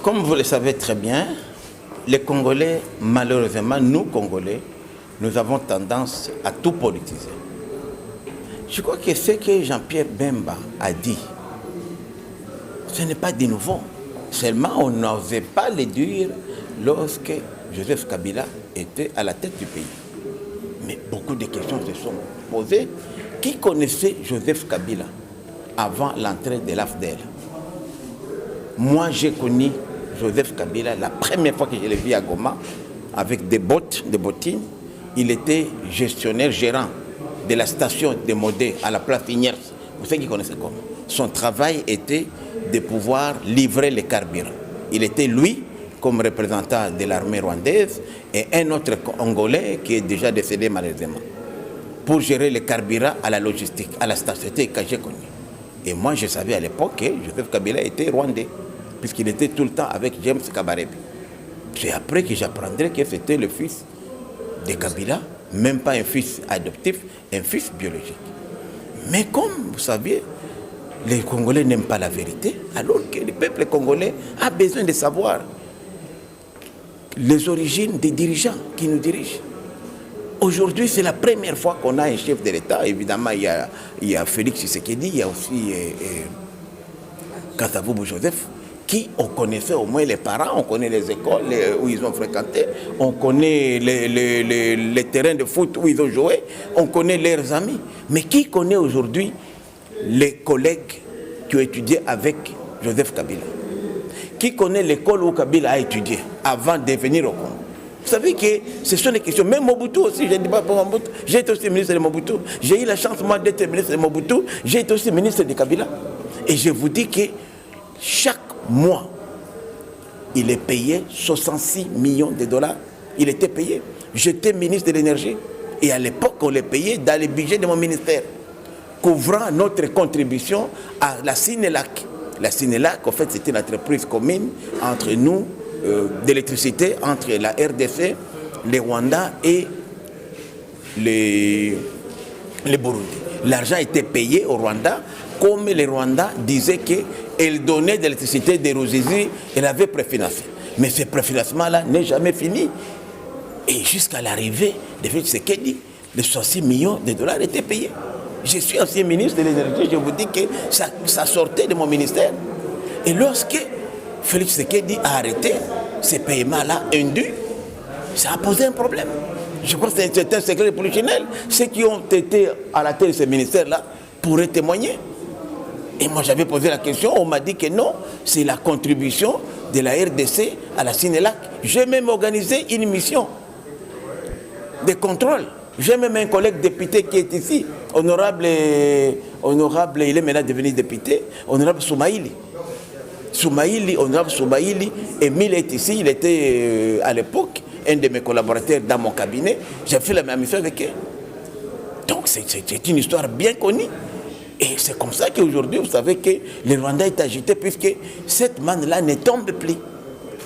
Comme vous le savez très bien, les Congolais, malheureusement, nous Congolais, nous avons tendance à tout politiser. Je crois que ce que Jean-Pierre Bemba a dit, ce n'est pas de nouveau. Seulement, on n'osait pas le dire lorsque Joseph Kabila était à la tête du pays. Mais beaucoup de questions se sont posées. Qui connaissait Joseph Kabila avant l'entrée de l'AFDEL? Moi, j'ai connu Joseph Kabila la première fois que je l'ai vu à Goma, avec des bottines. Il était gestionnaire, gérant de la station de Modé à la place Igners. Vous savez qui connaissait comment? Son travail était de pouvoir livrer les carburants. Il était, lui, comme représentant de l'armée rwandaise, et un autre Congolais qui est déjà décédé malheureusement, pour gérer les carburants à la logistique, à la station que j'ai connu. Et moi, je savais à l'époque que Joseph Kabila était rwandais, puisqu'il était tout le temps avec James Kabarebe. C'est après que j'apprendrai que c'était le fils de Kabila, même pas un fils adoptif, un fils biologique. Mais comme vous savez, les Congolais n'aiment pas la vérité, alors que le peuple congolais a besoin de savoir les origines des dirigeants qui nous dirigent. Aujourd'hui, c'est la première fois qu'on a un chef de l'État. Évidemment, il y a Félix Tshisekedi, il y a aussi Kasavubu Joseph, qui on connaissait au moins les parents, on connaît les écoles où ils ont fréquenté, on connaît les terrains de foot où ils ont joué, on connaît leurs amis. Mais qui connaît aujourd'hui les collègues qui ont étudié avec Joseph Kabila? Qui connaît l'école où Kabila a étudié avant de venir au Congo? Vous savez que ce sont des questions. Même Mobutu aussi, je ne dis pas pour Mobutu, j'ai été aussi ministre de Mobutu. J'ai eu la chance, moi, d'être ministre de Mobutu. J'ai été aussi ministre de Kabila. Et je vous dis que chaque mois, il est payé 66 millions de dollars. Il était payé. J'étais ministre de l'énergie. Et à l'époque, on les payait dans le budget de mon ministère, couvrant notre contribution à la Sinelac. La Sinelac, en fait, c'était une entreprise commune entre nous, d'électricité, entre la RDC, les Rwandais et les Burundi. L'argent était payé au Rwanda, comme les Rwandais disaient qu'elle donnait de l'électricité des Rosizi, elle avait préfinancé. Mais ce préfinancement-là n'est jamais fini. Et jusqu'à l'arrivée de Félix Tshisekedi, les 66 millions de dollars étaient payés. Je suis ancien ministre de l'énergie, je vous dis que ça sortait de mon ministère. Et lorsque Félix Tshisekedi a arrêté ces paiements-là indus, ça a posé un problème. Je crois que c'est un secret polichinelle. Ceux qui ont été à la tête de ce ministère-là pourraient témoigner. Et moi, j'avais posé la question, on m'a dit que non, c'est la contribution de la RDC à la Sinelac. J'ai même organisé une mission de contrôle. J'ai même un collègue député qui est ici, honorable, il est maintenant devenu député, honorable Soumaïli. Honorable Soumaïli, Emile est ici, il était à l'époque un de mes collaborateurs dans mon cabinet. J'ai fait la même mission avec eux. Donc c'est une histoire bien connue. Et c'est comme ça qu'aujourd'hui, vous savez que le Rwanda est agité puisque cette manne-là ne tombe plus.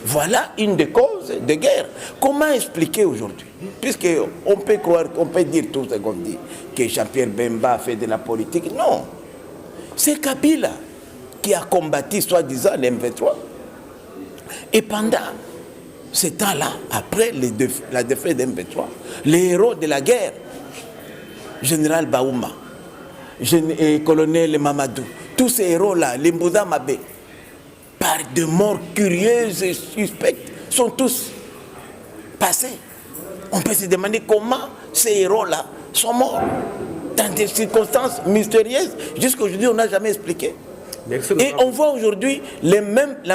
Voilà une des causes de guerre. Comment expliquer aujourd'hui? Puisqu'on peut croire, on peut dire tout ce qu'on dit, que Jean-Pierre Bemba a fait de la politique. Non. C'est Kabila qui a combattu, soi-disant, les M23. Et pendant ce temps-là, après la défaite des M23, les héros de la guerre, général Baouma, colonel Mamadou, tous ces héros-là, les Mbouza Mabé, par de morts curieuses et suspectes, sont tous passés. On peut se demander comment ces héros-là sont morts dans des circonstances mystérieuses. Jusqu'aujourd'hui, on n'a jamais expliqué. Et on voit aujourd'hui la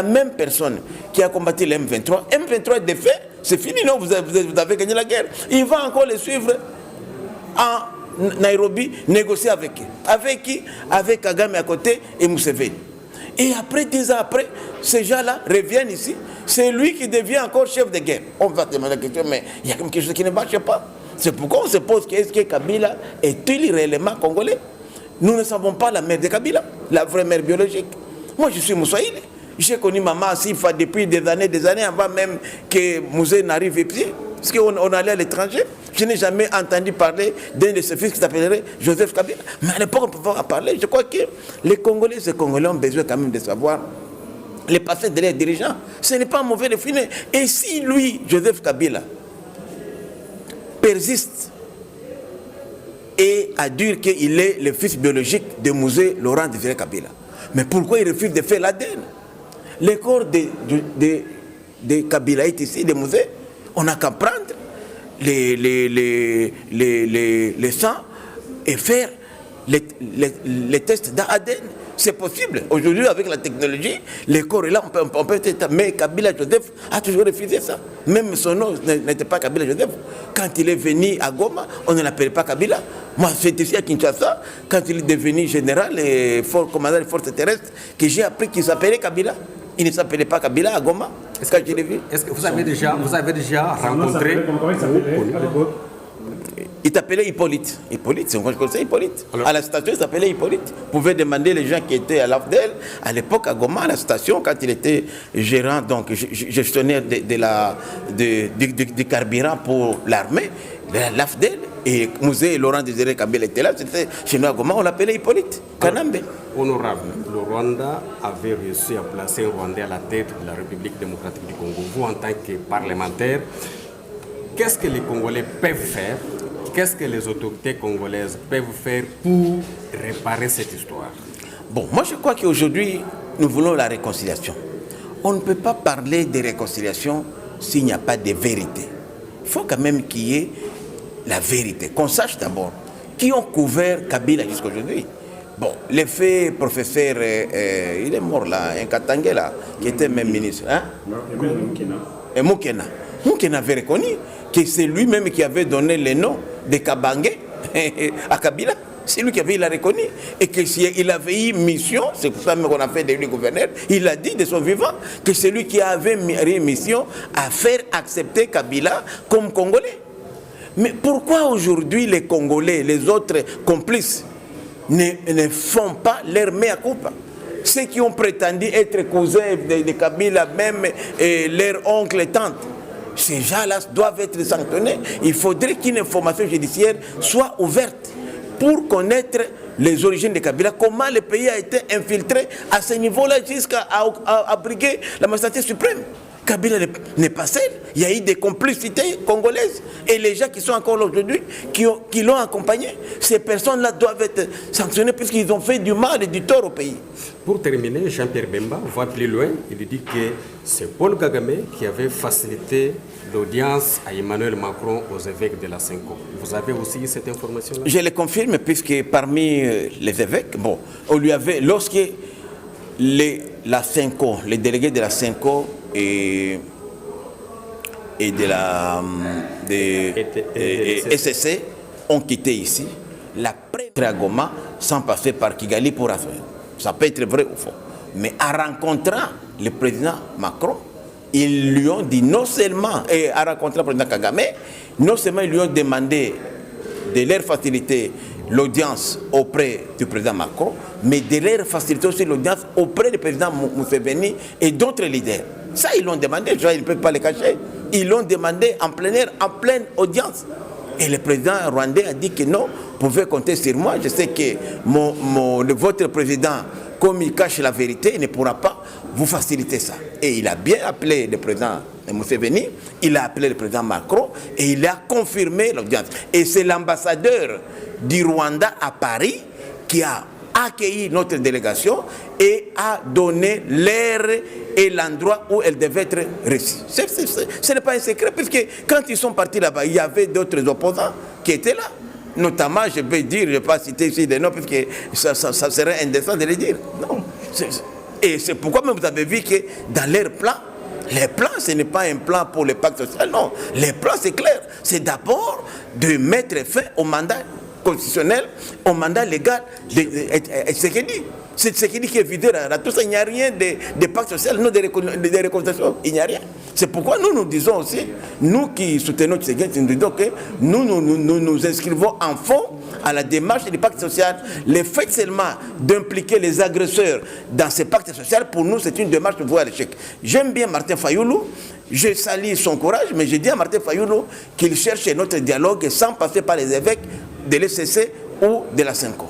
même personne qui a combattu les M23. M23 est défait, c'est fini, non, vous avez gagné la guerre. Il va encore les suivre en Nairobi, négocier avec eux. Avec qui? Avec Kagame à côté et Museveni. Et après, 10 ans après, ces gens-là reviennent ici. C'est lui qui devient encore chef de guerre. On va te demander la question, mais il y a quelque chose qui ne marche pas. C'est pourquoi on se pose est-ce que Kabila est-il réellement congolais? Nous ne savons pas la mère de Kabila, la vraie mère biologique. Moi, je suis Moussaïli. J'ai connu maman Sifa depuis des années, avant même que Mouzé n'arrive ici. Parce qu'on allait à l'étranger. Je n'ai jamais entendu parler d'un de ses fils qui s'appellerait Joseph Kabila. Mais à l'époque, on pouvait en parler. Je crois que les Congolais ont besoin quand même de savoir les passés de leurs dirigeants. Ce n'est pas un mauvais défini. Et si lui, Joseph Kabila, persiste et à dire qu'il est le fils biologique de Mouzé Laurent Désiré Kabila, mais pourquoi il refuse de faire l'ADN? Le corps de Kabila est ici, de Mouzé. On n'a qu'à prendre les sangs et faire les tests d'ADN. C'est possible. Aujourd'hui, avec la technologie, le corps est là, on peut être... Mais Kabila Joseph a toujours refusé ça. Même son nom n'était pas Kabila Joseph. Quand il est venu à Goma, on ne l'appelait pas Kabila. Moi, c'est ici à Kinshasa, quand il est devenu général et commandant des forces terrestres, que j'ai appris qu'il s'appelait Kabila. Il ne s'appelait pas Kabila à Goma. Est-ce que je l'ai vu? Est-ce que vous avez déjà rencontré... Il s'appelait Hippolyte. Hippolyte, c'est moi je connaissais Hippolyte. Alors, à la station, il s'appelait Hippolyte. Vous pouvez demander les gens qui étaient à l'AFDEL, à l'époque à Goma, à la station, quand il était gérant, donc gestionnaire du carburant pour l'armée, l'AFDEL, et Mouzé et Laurent Désiré Kabila étaient là, c'était chez nous à Goma, on l'appelait Hippolyte. Kanambe. Honorable, le Rwanda avait réussi à placer un Rwandais à la tête de la République démocratique du Congo. Vous, en tant que parlementaire, qu'est-ce que les Congolais peuvent faire? Qu'est-ce que les autorités congolaises peuvent faire pour réparer cette histoire? Bon, moi je crois qu'aujourd'hui, nous voulons la réconciliation. On ne peut pas parler de réconciliation s'il n'y a pas de vérité. Il faut quand même qu'il y ait la vérité, qu'on sache d'abord qui ont couvert Kabila jusqu'à aujourd'hui. Bon, l'effet professeur, il est mort là, un Katangé là, qui était même ministre. Hein? Et Moukena. Moukena avait reconnu que c'est lui-même qui avait donné le nom de Kabangé à Kabila. C'est lui qui avait, il a reconnu. Et qu'il avait eu mission, c'est pour ça même qu'on a fait de lui gouverneur, il a dit de son vivant que c'est lui qui avait eu mission à faire accepter Kabila comme Congolais. Mais pourquoi aujourd'hui les Congolais, les autres complices, ne font pas leur mea culpa? Ceux qui ont prétendu être cousins de Kabila, même leurs oncles et tantes, ces gens-là doivent être sanctionnés. Il faudrait qu'une information judiciaire soit ouverte pour connaître les origines de Kabila, comment le pays a été infiltré à ce niveau-là jusqu'à abriguer la magistrature suprême. Kabila n'est pas seul. Il y a eu des complicités congolaises. Et les gens qui sont encore là aujourd'hui, qui l'ont accompagné, ces personnes-là doivent être sanctionnées puisqu'ils ont fait du mal et du tort au pays. Pour terminer, Jean-Pierre Bemba va plus loin. Il dit que c'est Paul Kagame qui avait facilité l'audience à Emmanuel Macron aux évêques de la Senko. Vous avez aussi cette information-là? Je le confirme puisque parmi les évêques, bon, on lui avait, lorsque la Senko, les délégués de la Senko et de la SSC ont quitté ici, la prêtre à Goma sans passer par Kigali pour affaire. Ça peut être vrai ou faux. Mais en rencontrant le président Macron, ils lui ont dit non seulement, et en rencontrant le président Kagame, non seulement ils lui ont demandé de leur faciliter l'audience auprès du président Macron, mais de leur faciliter aussi l'audience auprès du président Museveni et d'autres leaders. Ça, ils l'ont demandé, ils ne peuvent pas le cacher. Ils l'ont demandé en plein air, en pleine audience. Et le président rwandais a dit que non, vous pouvez compter sur moi. Je sais que votre président, comme il cache la vérité, il ne pourra pas vous faciliter ça. Et il a bien appelé le président Museveni, il a appelé le président Macron et il a confirmé l'audience. Et c'est l'ambassadeur du Rwanda à Paris qui a accueilli notre délégation et a donné l'heure et l'endroit où elle devait être reçue. Ce n'est pas un secret, puisque quand ils sont partis là-bas, il y avait d'autres opposants qui étaient là. Notamment, je peux dire, je ne vais pas citer ici des noms, parce que ça serait indécent de les dire. Non. Et c'est pourquoi même vous avez vu que dans leur plan, les plans, ce n'est pas un plan pour le pacte social, non. Les plans, c'est clair. C'est d'abord de mettre fin au mandat constitutionnel, au mandat légal de Tshisekedi. C'est Tshisekedi qui est vidé là. Tout ça, il n'y a rien de pacte social, non, de réconciliation, il n'y a rien. C'est pourquoi nous disons aussi, nous qui soutenons Tshisekedi, nous disons que nous inscrivons en fond à la démarche du pacte social. Le fait seulement d'impliquer les agresseurs dans ce pacte social, pour nous, c'est une démarche de voie à l'échec. J'aime bien Martin Fayoulou, je salue son courage, mais je dis à Martin Fayoulou qu'il cherche notre dialogue sans passer par les évêques de l'ECC ou de la Senko.